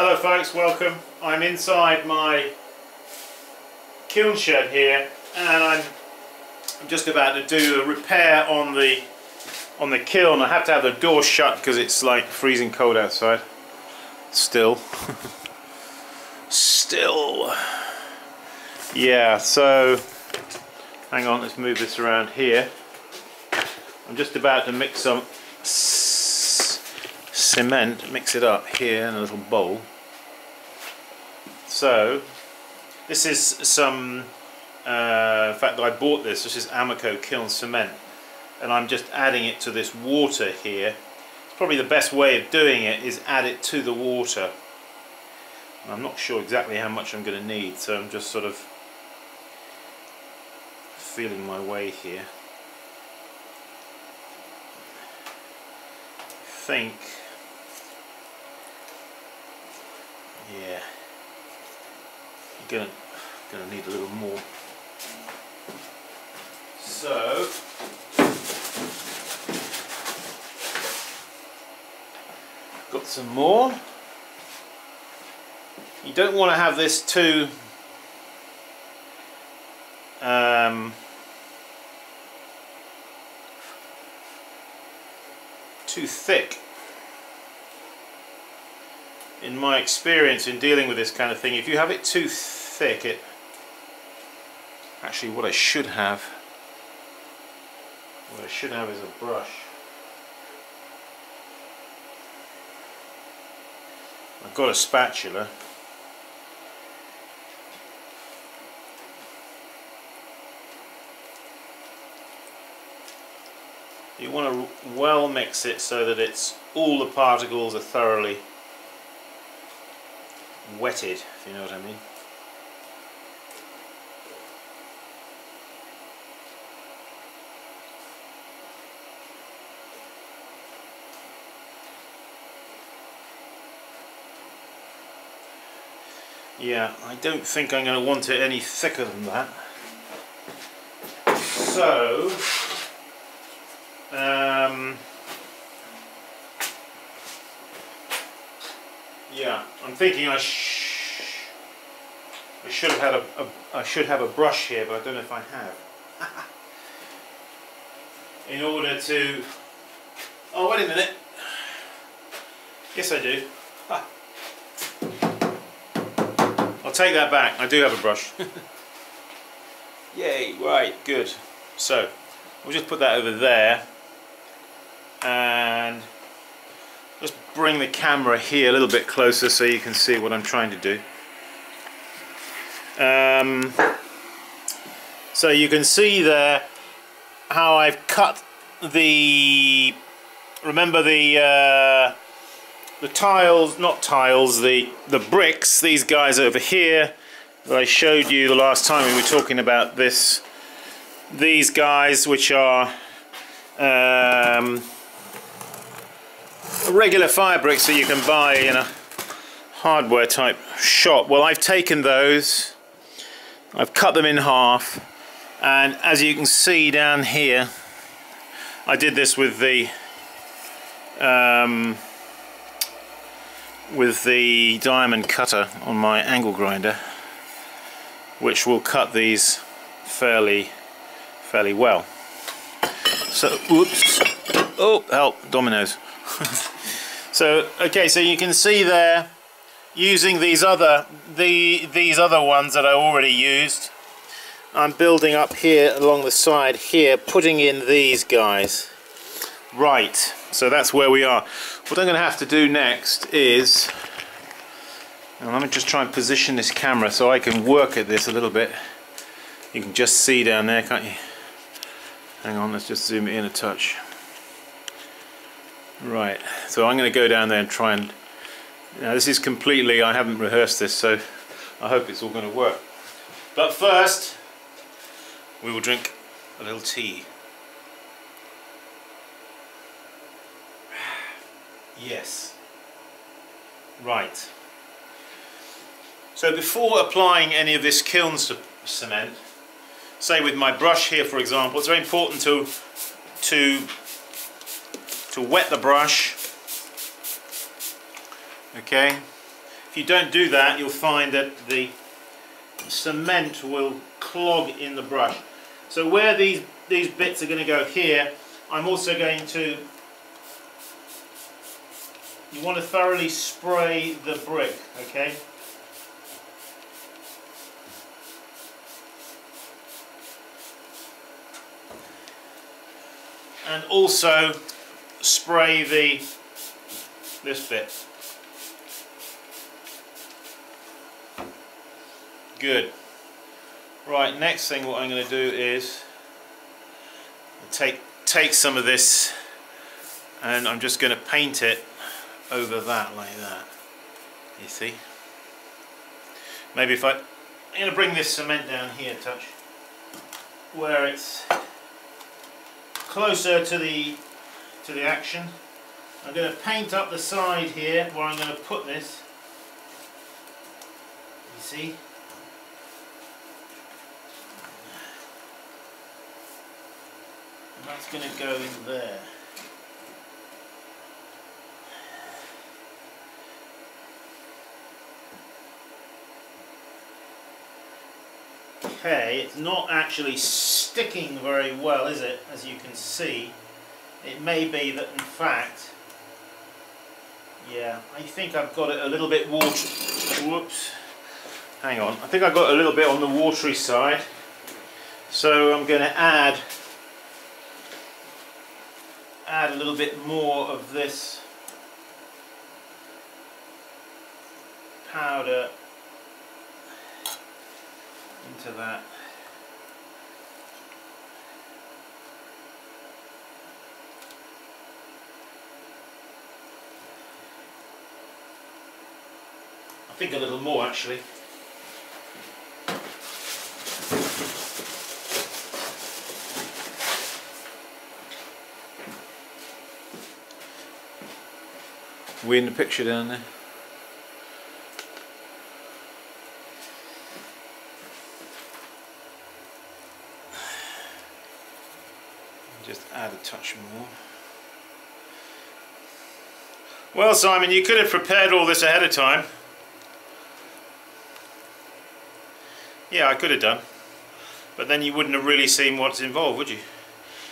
Hello folks, welcome. I'm inside my kiln shed here and I'm just about to do a repair on the kiln. I have to have the door shut because it's like freezing cold outside. Still. Yeah, so hang on, let's move this around here. I'm just about to mix some cement, mix it up here in a little bowl. So this is some in fact I bought this is Amico kiln cement, and I'm just adding it to this water here. It's probably the best way of doing it is add it to the water. I'm not sure exactly how much I'm going to need, so I'm just sort of feeling my way here. I think, yeah, you're gonna need a little more. So got some more. You don't want to have this too thick. In my experience in dealing with this kind of thing, if you have it too thick, it actually what I should have is a brush. I've got a spatula. You want to well mix it so that all the particles are thoroughly wetted, if you know what I mean. Yeah, I don't think I'm going to want it any thicker than that. So yeah, I'm thinking I should have a brush here, but I don't know if I have. In order to, oh wait a minute, yes I do. I'll take that back, I do have a brush. Yay, right, good. So we'll just put that over there and just bring the camera here a little bit closer so you can see what I'm trying to do. So you can see there how I've cut the, remember the tiles, not tiles, the bricks, these guys over here that I showed you the last time we were talking about this. These guys, which are regular fire bricks that you can buy in a hardware type shop. Well, I've taken those, I've cut them in half, and as you can see down here, I did this with the diamond cutter on my angle grinder, which will cut these fairly well. So, whoops, oh help, dominoes. So okay, so you can see there, using these other ones that I already used, I'm building up here along the side here, putting in these guys. Right, so that's where we are. What I'm going to have to do next is, and let me just try and position this camera so I can work at this a little bit. You can just see down there, can't you? Hang on, let's just zoom it in a touch. Right, so I'm going to go down there and try and, now this is completely, I haven't rehearsed this, so I hope it's all going to work. But first, we will drink a little tea. Yes. Right. So before applying any of this kiln cement, say with my brush here for example, it's very important to wet the brush, okay, If you don't do that, you'll find that the cement will clog in the brush. So where these bits are going to go here, I'm also going to, you want to thoroughly spray the brick, okay? And also spray this bit. Good. Right, next thing what I'm going to do is take some of this and I'm just going to paint it over that like that. You see? Maybe if I'm going to bring this cement down here a touch, where it's closer to the action. I'm going to paint up the side here where I'm going to put this. You see? And that's going to go in there. Okay, it's not actually sticking very well, is it? As you can see, it may be that in fact, yeah, I think I've got it a little bit watery. Whoops. Hang on. I think I've got a little bit on the watery side. So I'm going to add a little bit more of this powder into that. I think a little more actually. We in the picture down there. Just add a touch more. Well, Simon, you could have prepared all this ahead of time. Yeah, I could have done. But then you wouldn't have really seen what's involved, would you?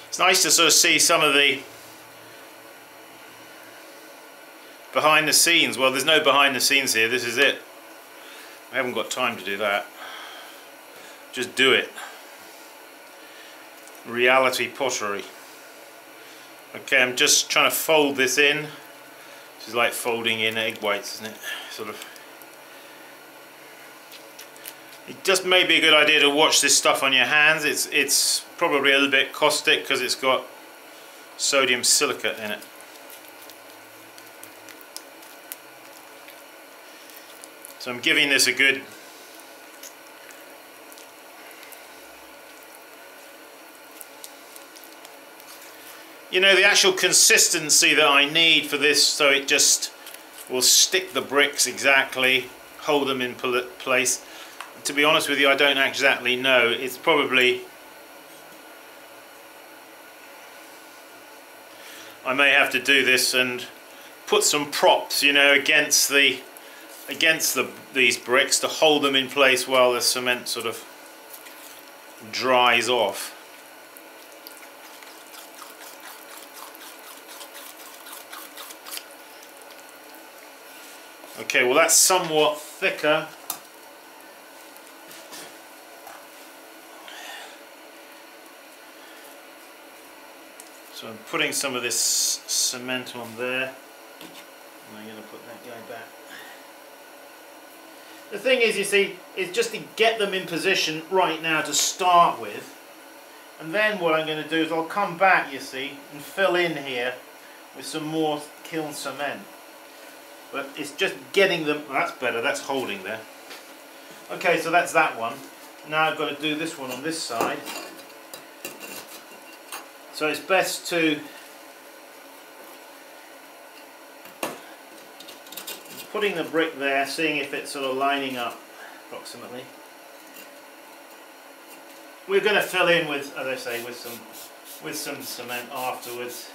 It's nice to sort of see some of the behind the scenes. Well, there's no behind the scenes here. This is it. I haven't got time to do that. Just do it. Reality pottery. Okay, I'm just trying to fold this in. This is like folding in egg whites, isn't it? Sort of. It just may be a good idea to watch this stuff on your hands. It's probably a little bit caustic because it's got sodium silicate in it. So I'm giving this a good the actual consistency that I need for this, so it just will stick the bricks exactly, hold them in place. To be honest with you, I don't exactly know. It's probably, I may have to do this and put some props, against these bricks to hold them in place while the cement sort of dries off. Okay, well that's somewhat thicker. So I'm putting some of this cement on there, and I'm going to put that guy back. The thing is, you see, is just to get them in position right now to start with, and then what I'm going to do is I'll come back, you see, and fill in here with some more kiln cement. But it's just getting them. Well, that's better, that's holding there. Okay, so that's that one. Now I've got to do this one on this side. So it's best to putting the brick there, seeing if it's sort of lining up approximately. We're going to fill in with, as I say, with some cement afterwards.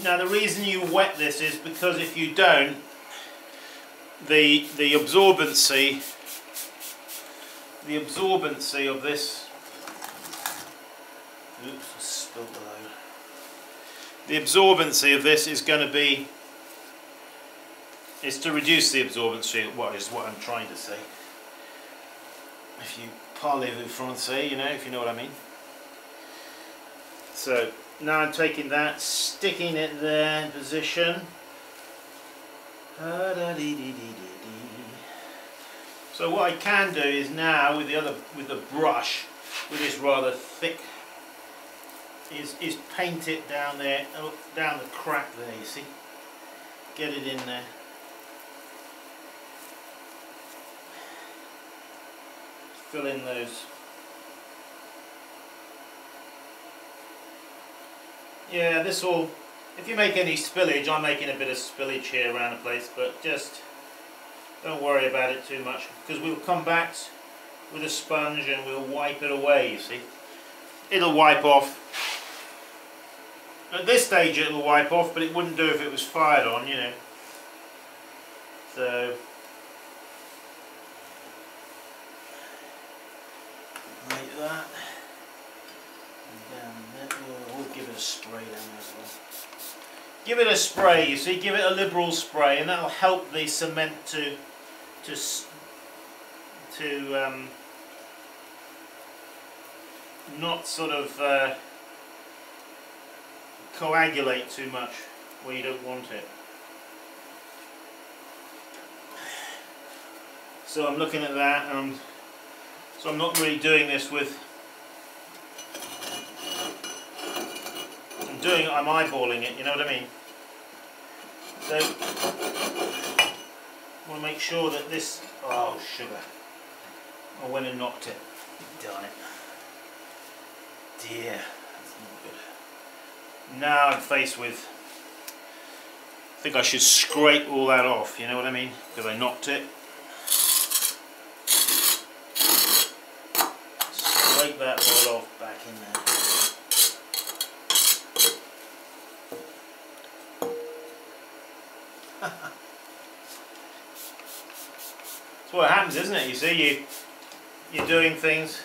Now the reason you wet this is because if you don't, the absorbency of this. Oops, I spilled the load. The absorbency of this is going to be, is to reduce the absorbency. What I'm trying to say. If you parlez-vous français, you know, if you know what I mean. So now I'm taking that, sticking it there in position. So what I can do is now with the brush, with this rather thick, is paint it down there, down the crack there. You see, get it in there. Fill in those. Yeah, this will. If you make any spillage, I'm making a bit of spillage here around the place, but just don't worry about it too much, because we'll come back with a sponge and we'll wipe it away, you see. It'll wipe off. At this stage it'll wipe off, but it wouldn't do if it was fired on, you know. So, like that. And down there. We'll give it a spray down there as well. Give it a spray, you see, give it a liberal spray, and that'll help the cement to not sort of coagulate too much where you don't want it. So I'm looking at that, and so I'm not really doing this with. I'm eyeballing it, you know what I mean? So, I want to make sure that this. Oh, sugar. I went and knocked it. Darn it. Dear. That's not good. Now I'm faced with. I think I should scrape all that off, you know what I mean? Because I knocked it. Scrape that all off back in there. That's what happens, isn't it? You see, you're doing things.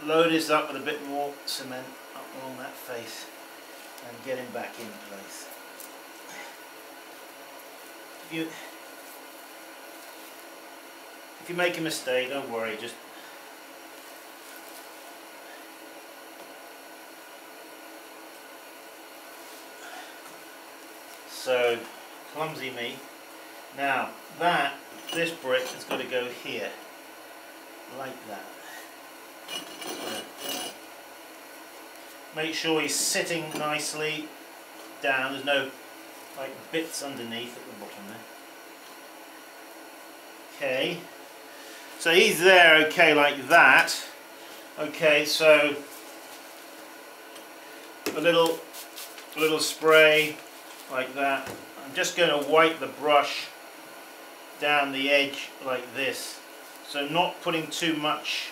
Load this up with a bit more cement up along that face and get him back in place. If you make a mistake, don't worry, just so clumsy me. Now this brick has got to go here, like that. Make sure he's sitting nicely down. There's no like bits underneath at the bottom there. Okay, so he's there. Okay, like that. Okay, so a little spray. Like that. I'm just going to wipe the brush down the edge like this, so not putting too much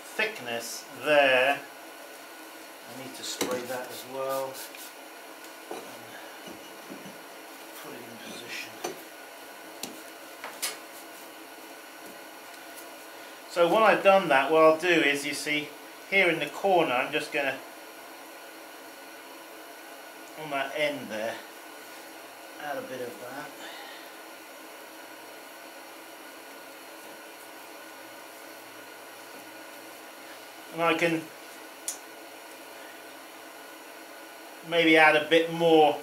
thickness there. I need to spray that as well. And put it in position. So when I've done that, what I'll do is, you see, here in the corner, I'm just going to, on that end there, add a bit of that. And I can maybe add a bit more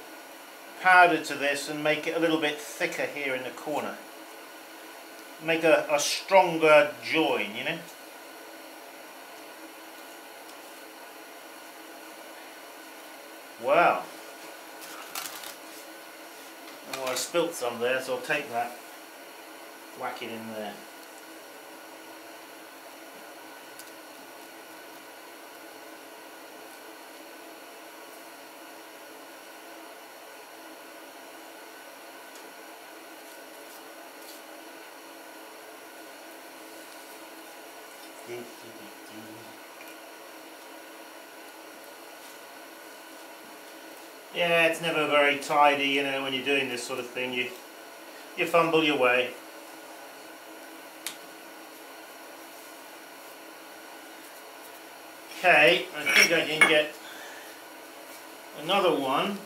powder to this and make it a little bit thicker here in the corner. Make a stronger join, you know. Wow. Oh, I spilt some there, so I'll take that, whack it in there. Yeah, it's never very tidy, you know, when you're doing this sort of thing. You fumble your way. Okay, I think I can get another one.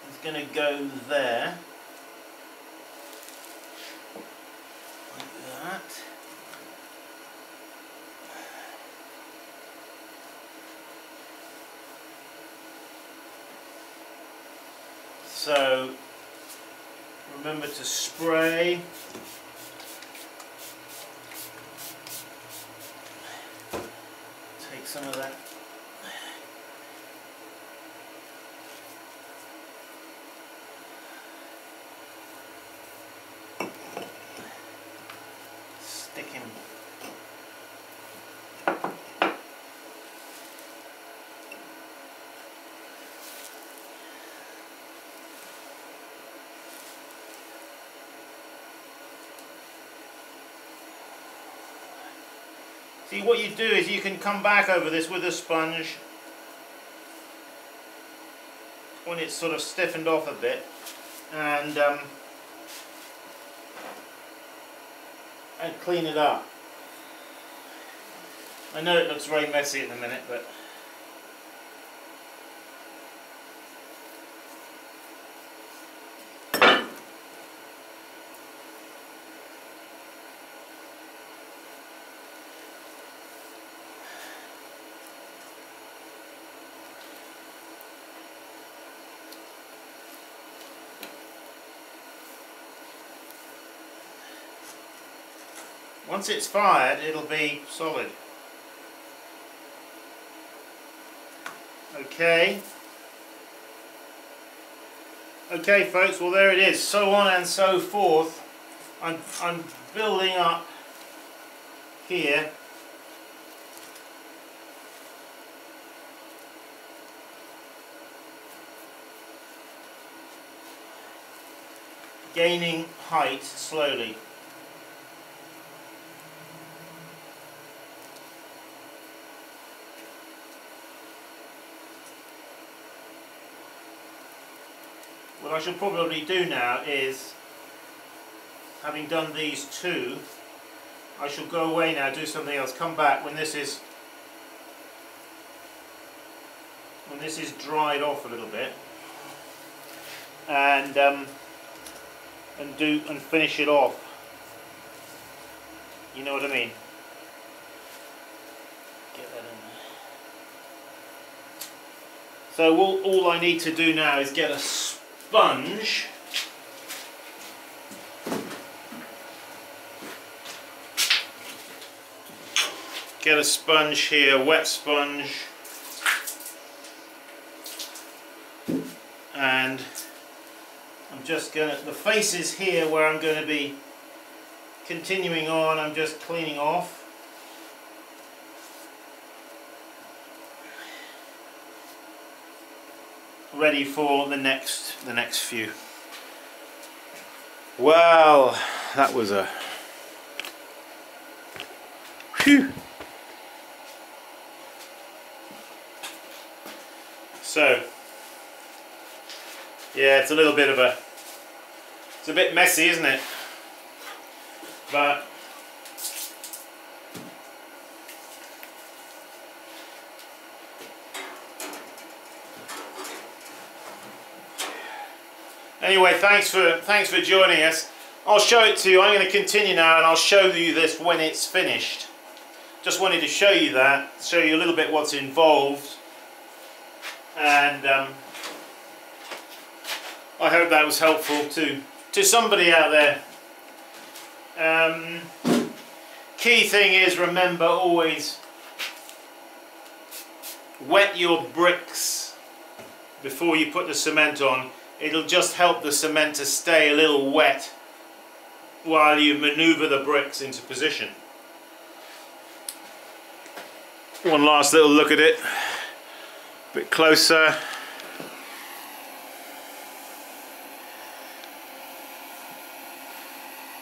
It's going to go there. Like that. So, remember to spray. Take some of that. Stick him. See, what you do is you can come back over this with a sponge when it's sort of stiffened off a bit, and clean it up. I know it looks very messy at the minute, but once it's fired, it'll be solid. Okay. Okay, folks. Well, there it is. So on and so forth. I'm building up here. Gaining height slowly. What I should probably do now is, having done these two, I shall go away now, do something else, come back when this is dried off a little bit, and finish it off. You know what I mean? Get that in there. So all I need to do now is get a sponge. Get a sponge here, wet sponge, and I'm just gonna, the face is here where I'm going to be continuing on. I'm just cleaning off. Ready for the next few. Well, that was a phew. So yeah, it's a little bit of a, it's a bit messy, isn't it? But anyway, thanks for joining us. I'll show it to you. I'm going to continue now, and I'll show you this when it's finished. Just wanted to show you that, show you a little bit what's involved, and I hope that was helpful to somebody out there. Key thing is, remember, always wet your bricks before you put the cement on. It'll just help the cement to stay a little wet while you maneuver the bricks into position. One last little look at it, a bit closer.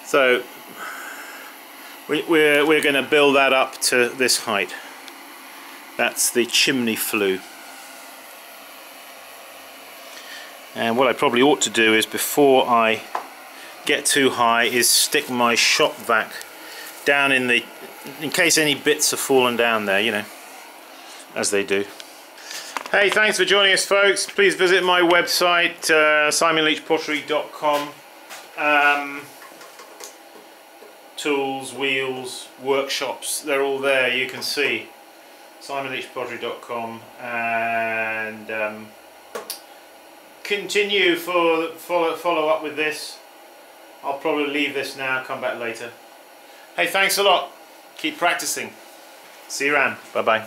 So we're going to build that up to this height. That's the chimney flue. And what I probably ought to do is, before I get too high, is stick my shop vac down in case any bits have fallen down there, you know, as they do. Hey, thanks for joining us, folks. Please visit my website, leachpottery.com. Tools, wheels, workshops, they're all there, you can see. leachpottery.com, and continue for follow up with this. I'll probably leave this now, come back later. Hey, thanks a lot. Keep practicing. See you around. Bye bye.